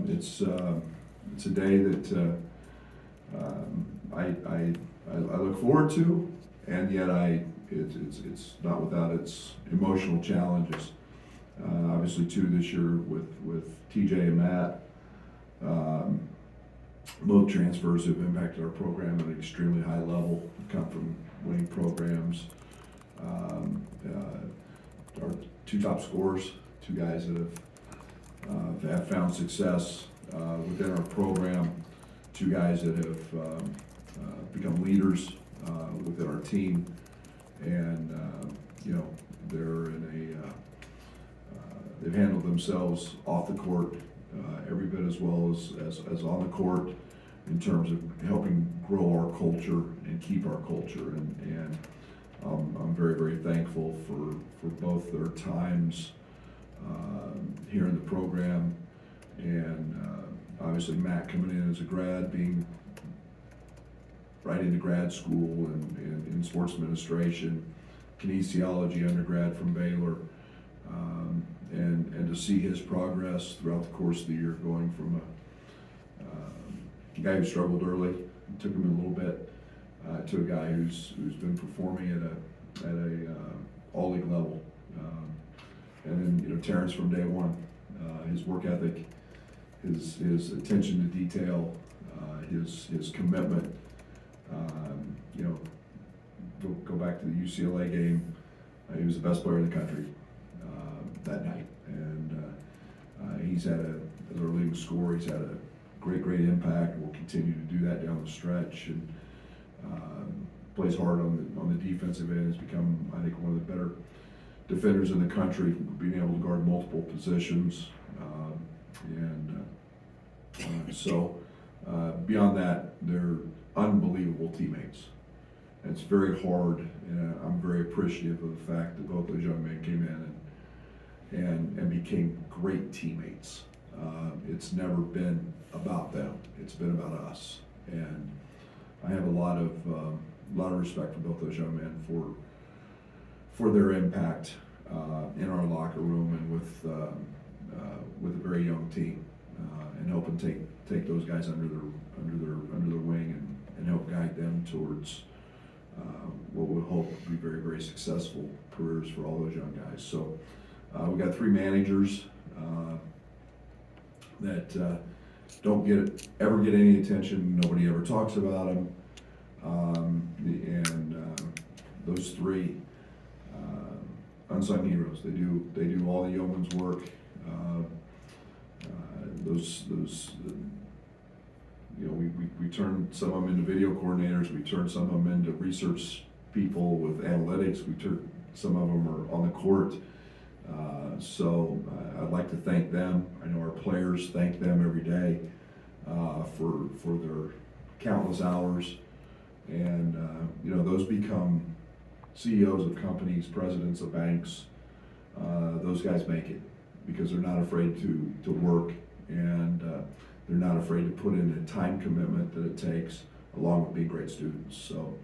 It's a day that I look forward to, and yet it's not without its emotional challenges. Obviously, too, this year with TJ and Matt, both transfers have impacted our program at an extremely high level. Come from winning programs. Our two top scorers, two guys that have found success within our program, two guys that have become leaders within our team, and they're in they've handled themselves off the court every bit as well as on the court in terms of helping grow our culture and keep our culture, and I'm very, very thankful for both their times here in the program, and obviously Matt coming in as a grad, being right into grad school and in sports administration, kinesiology undergrad from Baylor, and to see his progress throughout the course of the year, going from a guy who struggled early, it took him a little bit, to a guy who's been performing at a all league level, and then Terrence from day one, his work ethic, his attention to detail, his commitment. Go back to the UCLA game. He was the best player in the country that night, and he's had as our leading scorer, he's had a great impact. Will continue to do that down the stretch, and plays hard on the defensive end. Has become, I think, one of the better defenders in the country, being able to guard multiple positions, so beyond that, they're unbelievable teammates. And it's very hard, and I'm very appreciative of the fact that both those young men came in and became great teammates. It's never been about them; it's been about us. And I have a lot of respect for both those young men for their impact in our locker room and with a very young team, and helping take those guys under their wing and help guide them towards what we hope to be very, very successful careers for all those young guys. So we've got three managers that don't ever get any attention. Nobody ever talks about them. Those three unsung heroes. They do all the yeoman's work. We turn some of them into video coordinators. We turn some of them into research people with analytics. We turn some of them are on the court. So I'd like to thank them. I know our players thank them every day for their countless hours, and those become CEOs of companies, presidents of banks. Those guys make it because they're not afraid to work, and they're not afraid to put in the time commitment that it takes, along with being great students. So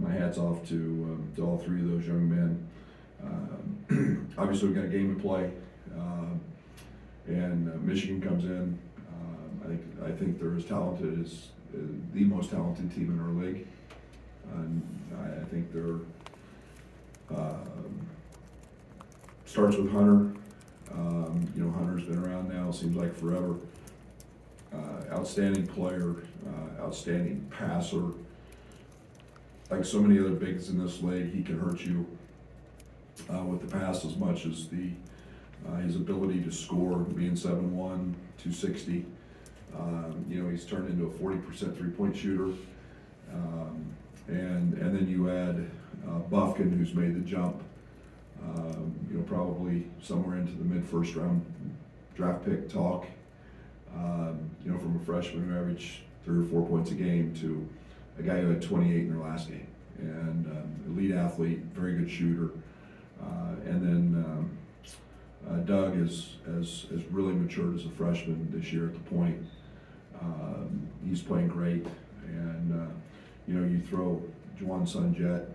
my hat's off to all three of those young men. Obviously, we've got a game to play, and Michigan comes in. I think they're as talented as the most talented team in our league. I think they're starts with Hunter. Hunter's been around now, seems like forever. Outstanding player, outstanding passer. Like so many other bigs in this league, he can hurt you with the pass as much as his ability to score, being 7'1", 260. He's turned into a 40% three-point shooter. And then you add Bufkin, who's made the jump, probably somewhere into the mid-first round draft pick talk. From a freshman who averaged 3 or 4 points a game to a guy who had 28 in their last game, and elite athlete, very good shooter. And then Doug has really matured as a freshman this year at the point. He's playing great, and you throw Juwan Sunjet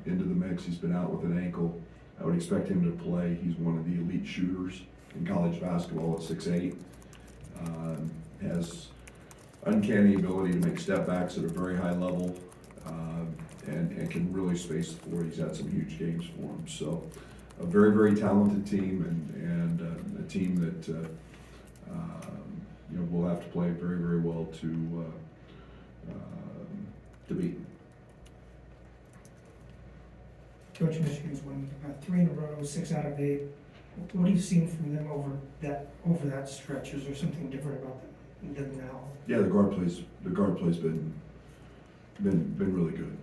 into the mix. He's been out with an ankle. I would expect him to play. He's one of the elite shooters in college basketball at 6'8". has uncanny ability to make step backs at a very high level, and can really space the floor. He's had some huge games for him. So a very, very talented team, and a team that we'll have to play very, very well to beat. Coach, Michigan's won 3 in a row, 6 out of 8. What have you seen from them over that stretch? Is there something different about them now? Yeah, the guard play's been really good.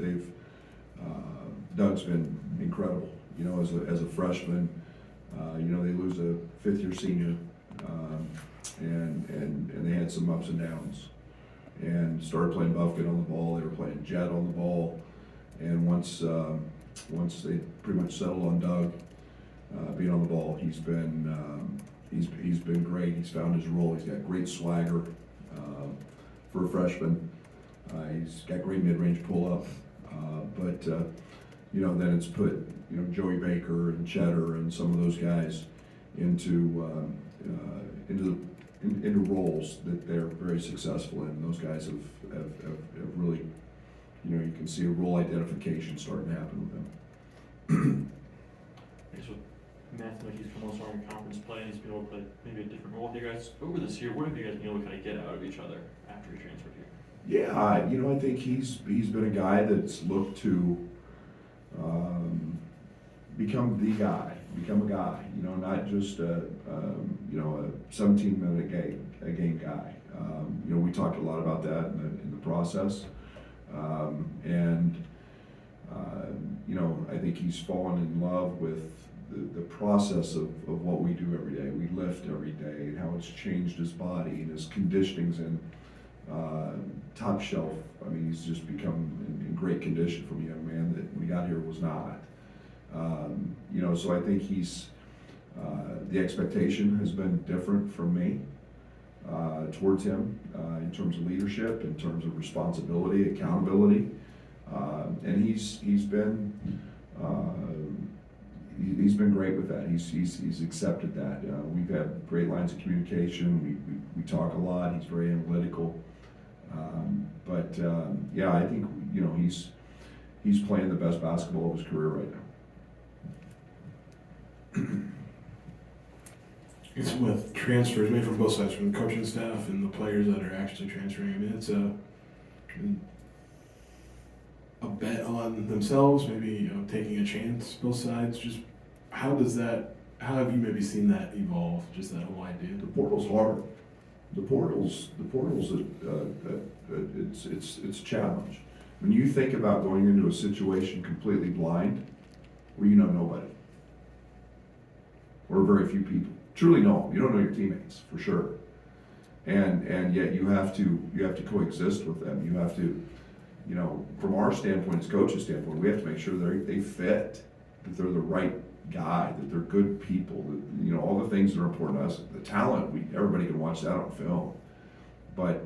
They've Doug's been incredible. As a freshman, they lose a 5th-year senior, and they had some ups and downs, and started playing Buffett on the ball. They were playing Jet on the ball, and once they pretty much settled on Doug being on the ball, he's been great. He's found his role. He's got great swagger for a freshman. He's got great mid-range pull-up, but then it's put Joey Baker and Cheddar and some of those guys into roles that they're very successful in. Those guys have really, you can see a role identification starting to happen with them. I guess with Matthew, he's come also on your conference play, and he's been able to play maybe a different role with you guys. Over this year, what have you guys been able to kind of get out of each other after he transferred here? Yeah, I think he's been a guy that's looked to become a guy, not just a 17-minute game guy. We talked a lot about that in the process, I think he's fallen in love with the process of what we do every day. We lift every day, and how it's changed his body, and his conditioning's in top shelf. I mean, he's just become in great condition from a young man that when he got here was not. So I think he's the expectation has been different from me towards him in terms of leadership, in terms of responsibility, accountability, and he's been great with that. He's accepted that. We've had great lines of communication. We talk a lot. He's very analytical. I think he's playing the best basketball of his career right now. It's with transfers made from both sides, from the coaching staff and the players that are actually transferring. I mean, it's a bet on themselves, maybe taking a chance. Both sides. Just how have you maybe seen that evolve? Just that whole idea. The portal's hard. The portal's it's a challenge. When you think about going into a situation completely blind, where you know nobody, or very few people, truly know them. You don't know your teammates for sure, and yet you have to coexist with them. You have to, from our standpoint, as coaches' standpoint, we have to make sure they fit, that they're the right guy, that they're good people, that, all the things that are important to us. The talent, everybody can watch that on film, but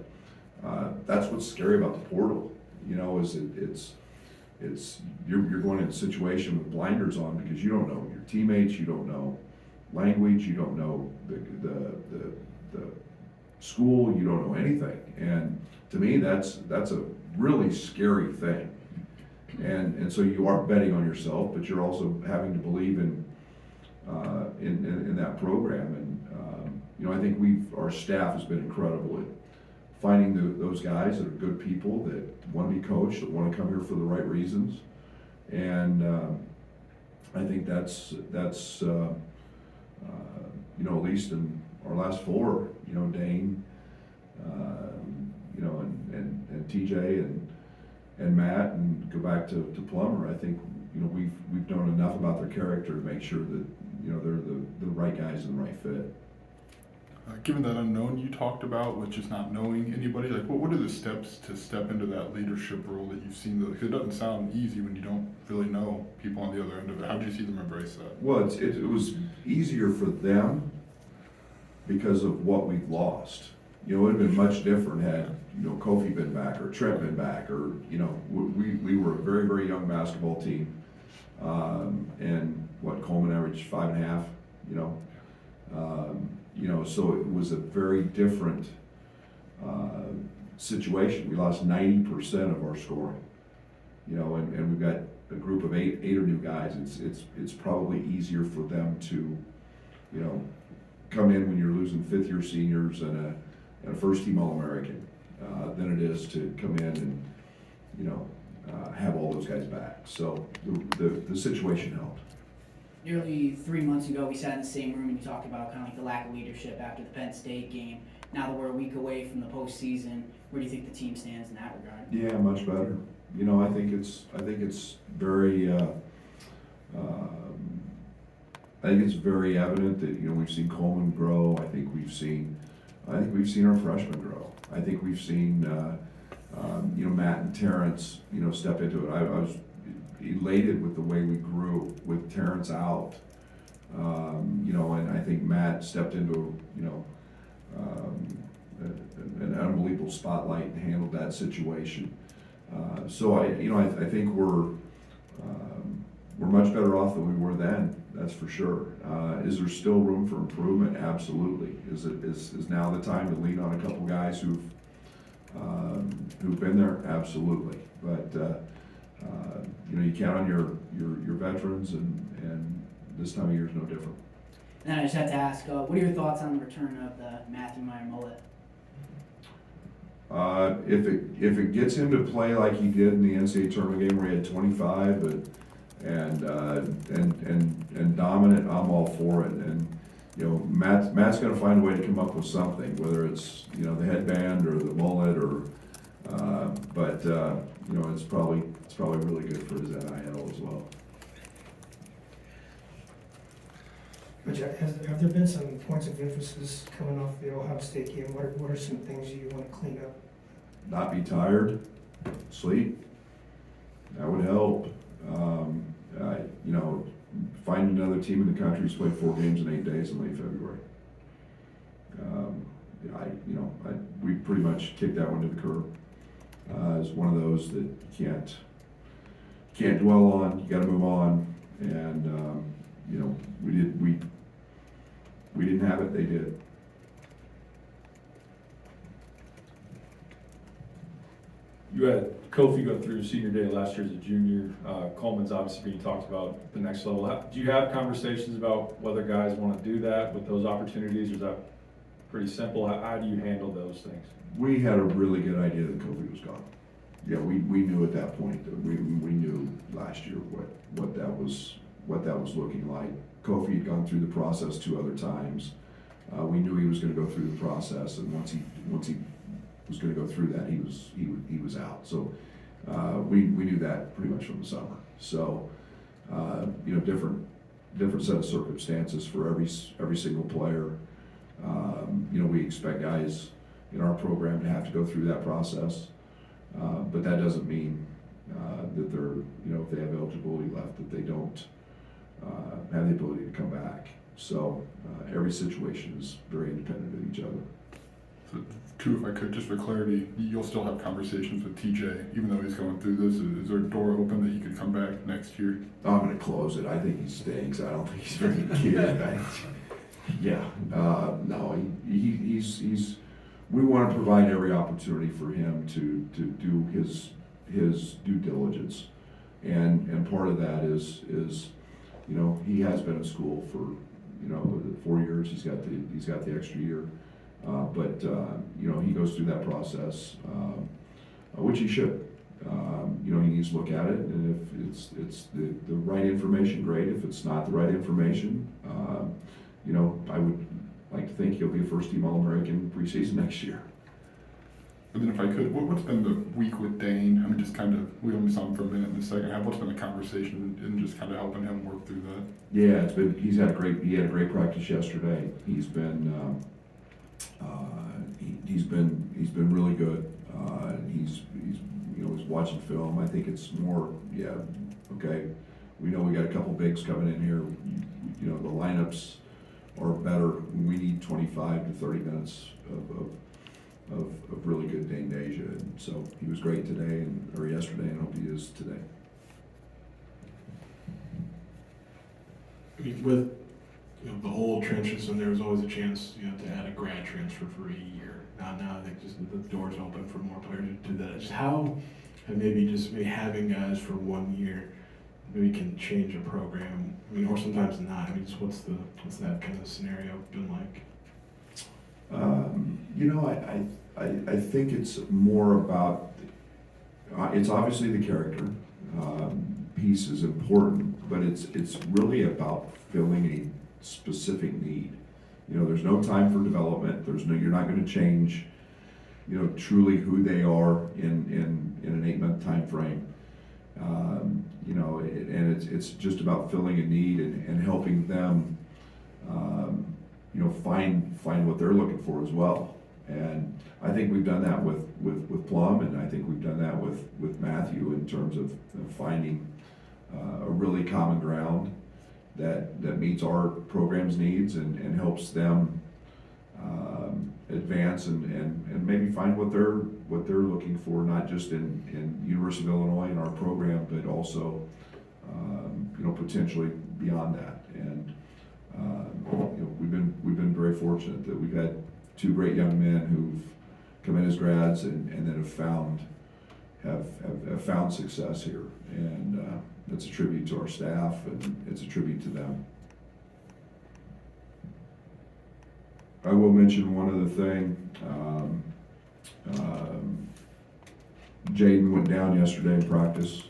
that's what's scary about the portal. Is you're going in a situation with blinders on, because you don't know your teammates, you don't know language, you don't know the school, you don't know anything, and to me that's a really scary thing. And so you are betting on yourself, but you're also having to believe in that program. And I think our staff has been incredible at finding those guys that are good people, that want to be coached, that want to come here for the right reasons. And I think that's at least in our last 4, Dane, and TJ and Matt, and go back to Plummer. I think we've known enough about their character to make sure that they're the right guys and the right fit. Given that unknown you talked about, with just not knowing anybody, like what are the steps to step into that leadership role that you've seen? Because it doesn't sound easy when you don't really know people on the other end of it. How did you see them embrace that? Well, it was easier for them because of what we've lost. It would have been much different had Kofi been back, or Trent been back, or we were a very, very young basketball team, and Coleman averaged 5.5. know, so it was a very different situation. We lost 90% of our scoring, you know, and we've got a group of eight or new guys. It's probably easier for them to, you know, come in when you're losing fifth-year seniors and a first-team All-American than it is to come in and, you know, have all those guys back. So the situation helped. Nearly 3 months ago, we sat in the same room and you talked about kind of like the lack of leadership after the Penn State game. Now that we're a week away from the postseason, where do you think the team stands in that regard? Yeah, much better. You know, I think it's very I think it's very evident that, you know, we've seen Coleman grow. I think we've seen our freshmen grow. I think we've seen you know, Matt and Terrence, you know, step into it. I was elated with the way we grew with Terrence out. You know, and I think Matt stepped into, you know, an unbelievable spotlight and handled that situation. So I think we're much better off than we were then. That's for sure. Is there still room for improvement? Absolutely. Is now the time to lean on a couple guys who've been there? Absolutely. But you know, you count on your veterans, and this time of year is no different. And I just have to ask, what are your thoughts on the return of the Matthew Meyer mullet? If it gets him to play like he did in the NCAA tournament game where he had 25 and dominant, I'm all for it. And you know, Matt's going to find a way to come up with something, whether it's, you know, the headband or the mullet or, but you know, it's probably really good for his NIL as well. But Jack, have there been some points of emphasis coming off the Ohio State game? What are some things you want to clean up? Not be tired, sleep. That would help. You know, find another team in the country who's played 4 games in 8 days in late February. We pretty much kicked that one to the curb. It's one of those that you can't dwell on. You got to move on, and you know, we didn't have it. They did. You had Kofi go through senior day last year as a junior. Coleman's obviously being talked about the next level. Do you have conversations about whether guys want to do that with those opportunities, or is that pretty simple? How do you handle those things? We had a really good idea that Kofi was gone. Yeah, we knew at that point that we knew last year what that was looking like. Kofi had gone through the process 2 other times. We knew he was going to go through the process, and once he was going to go through that, he was out. So we knew that pretty much from the summer. So you know, different set of circumstances for every single player. You know, we expect guys in our program to have to go through that process, but that doesn't mean that they're, you know, if they have eligibility left, that they don't have the ability to come back. So every situation is very independent of each other. So, too, if I could, just for clarity, you'll still have conversations with TJ, even though he's going through this. Is there a door open that he could come back next year? I'm going to close it. I think he stinks. I don't think he's very good. Yeah, no, he's. We want to provide every opportunity for him to do his due diligence, and part of that is you know, he has been in school for, you know, 4 years. He's got the extra year. But you know, he goes through that process, which he should. You know, he needs to look at it, and if it's the right information, great. If it's not the right information, you know, I would like to think he'll be a first-team All-American preseason next year. And then if I could, what's been the week with Dane? I mean, just kind of, we only saw him for a minute in the second half. What's been the conversation and just kind of helping him work through that? Yeah, he had a great practice yesterday. He's been really good. He's you know, he's watching film. I think it's more, yeah, okay, we know we got a couple bigs coming in here. You know, the lineups are better. We need 25 to 30 minutes of really good Dane Deja. And so he was great today or yesterday, and I hope he is today. I mean, with the old transfer system, there was always a chance, to add a grad transfer for a year. Now I think just the doors open for more players to do that. Just how, and maybe having guys for 1 year, maybe can change a program. I mean, or sometimes not. I mean, just what's that kind of scenario been like? I think it's more about, it's obviously the character piece is important, but it's really about filling a specific need. There's no time for development. You're not going to change, truly who they are in an 8-month time frame. And it's just about filling a need and helping them, find what they're looking for as well. And I think we've done that with Plum, and I think we've done that with Matthew in terms of finding a really common ground that meets our program's needs and helps them advance and maybe find what they're looking for, not just in University of Illinois in our program, but also potentially beyond that. And we've been very fortunate that we've had 2 great young men who've come in as grads and then have found success here. And it's a tribute to our staff, and it's a tribute to them. I will mention one other thing. Jaden went down yesterday in practice.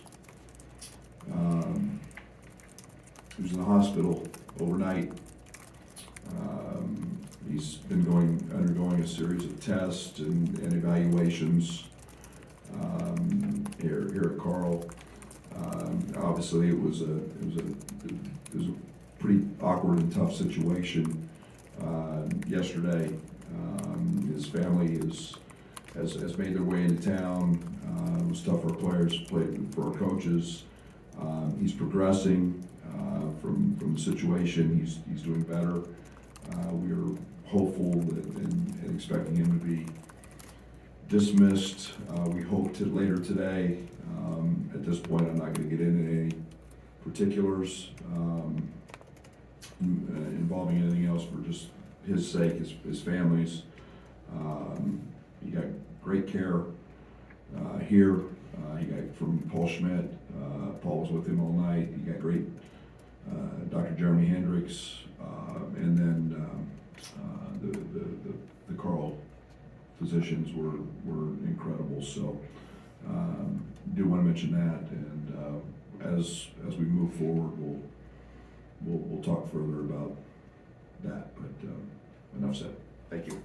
He was in the hospital overnight. He's been undergoing a series of tests and evaluations here at Carl. Obviously, it was a pretty awkward and tough situation yesterday. His family has made their way into town. It was tough for our players, for our coaches. He's progressing from the situation. He's doing better. We are hopeful and expecting him to be dismissed. We hope to later today. At this point, I'm not going to get into any particulars involving anything else for just his sake, his family's. He got great care here. He got from Paul Schmidt. Paul was with him all night. He got great Dr. Jeremy Hendricks, and then the Carl physicians were incredible. So do want to mention that, and as we move forward, we'll talk further about that. But enough said. Thank you.